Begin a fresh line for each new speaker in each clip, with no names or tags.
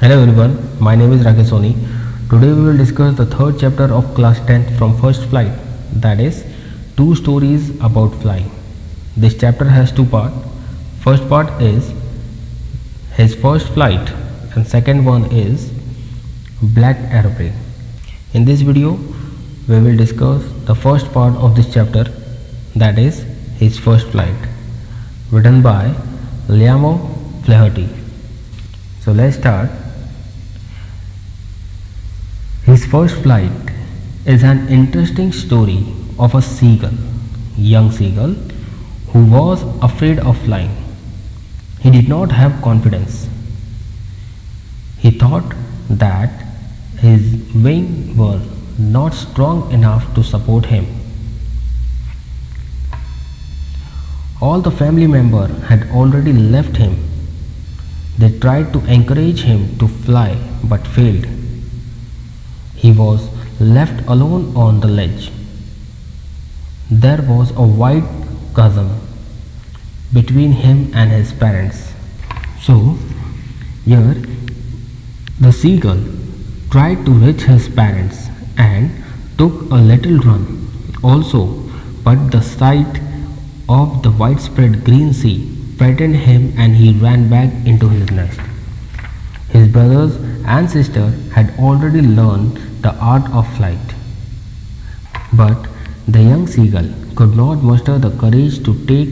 Hello everyone, my name is Rakesh Soni. Today we will discuss the third chapter of class 10th from first flight, that is two stories about flying. This chapter has two parts. First part is his first flight and second one is black aeroplane. In this video we will discuss the first part of this chapter, that is his first flight, written by Liam Flaherty. So let's start. His first flight is an interesting story of a young seagull, who was afraid of flying. He did not have confidence. He thought that his wings were not strong enough to support him. All the family members had already left him. They tried to encourage him to fly but failed. He was left alone on the ledge. There was a wide chasm between him and his parents. So, here the seagull tried to reach his parents and took a little run also, but the sight of the widespread green sea frightened him and he ran back into his nest. His brothers and sister had already learned the art of flight, but the young seagull could not muster the courage to take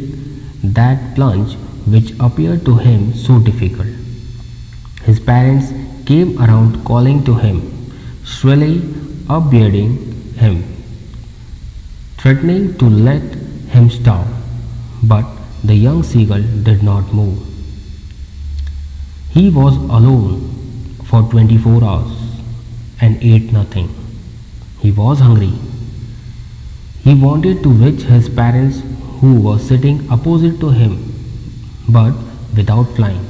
that plunge which appeared to him so difficult. His parents came around calling to him, shrilly upbraiding him, threatening to let him starve, but the young seagull did not move. He was alone for 24 hours and ate nothing. He was hungry. He wanted to reach his parents who were sitting opposite to him, but without flying.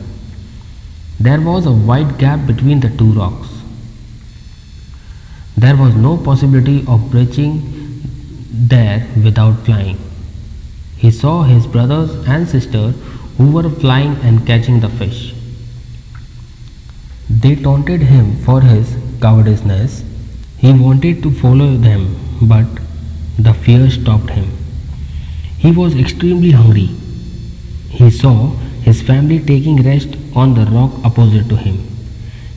There was a wide gap between the two rocks. There was no possibility of reaching there without flying. He saw his brothers and sister who were flying and catching the fish. They taunted him for his cowardice. He wanted to follow them, but the fear stopped him. He was extremely hungry. He saw his family taking rest on the rock opposite to him.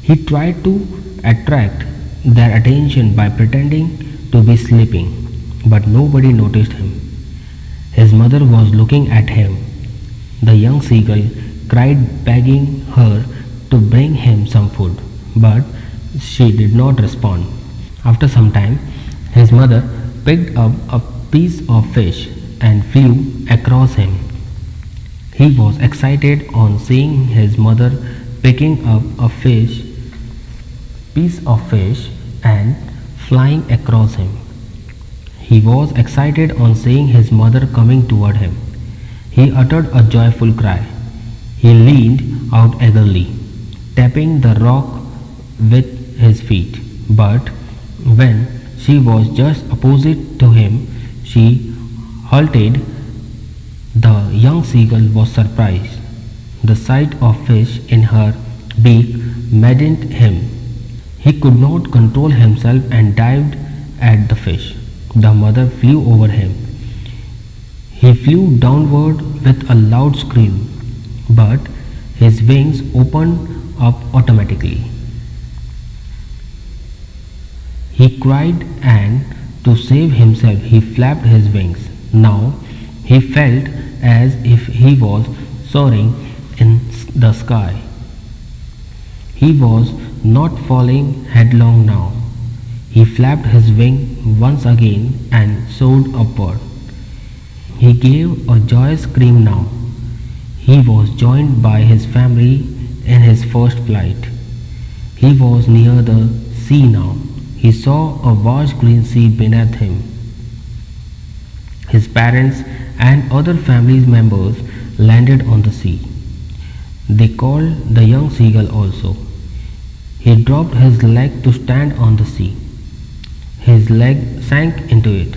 He tried to attract their attention by pretending to be sleeping, but nobody noticed him. His mother was looking at him. The young seagull cried, begging her to bring him some food, but she did not respond. After some time, his mother picked up a piece of fish and flew across him. He was excited on seeing his mother picking up a piece of fish and flying across him. He was excited on seeing his mother coming toward him. He uttered a joyful cry. He leaned out eagerly, tapping the rock with his feet. But when she was just opposite to him, she halted. The young seagull was surprised. The sight of fish in her beak maddened him. He could not control himself and dived at the fish. The mother flew over him. He flew downward with a loud scream, but his wings opened up automatically. He cried, and to save himself he flapped his wings. Now he felt as if he was soaring in the sky. He was not falling headlong now. He flapped his wing once again and soared upward. He gave a joyous scream now. He was joined by his family in his first flight. He was near the sea now. He saw a vast green sea beneath him. His parents and other family members landed on the sea. They called the young seagull also. He dropped his leg to stand on the sea. His leg sank into it.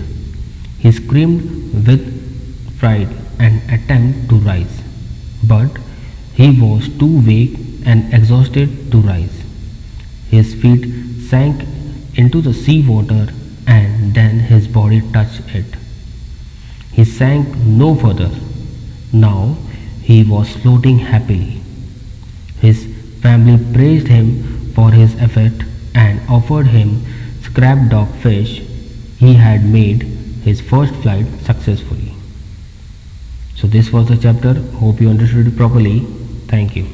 He screamed with fright and attempted to rise, but he was too weak and exhausted to rise. His feet sank into the sea water and then his body touched it. He sank no further. Now he was floating happily. His family praised him for his effort and offered him scrap dogfish. He had made his first flight successfully. So this was the chapter. Hope you understood it properly. Thank you.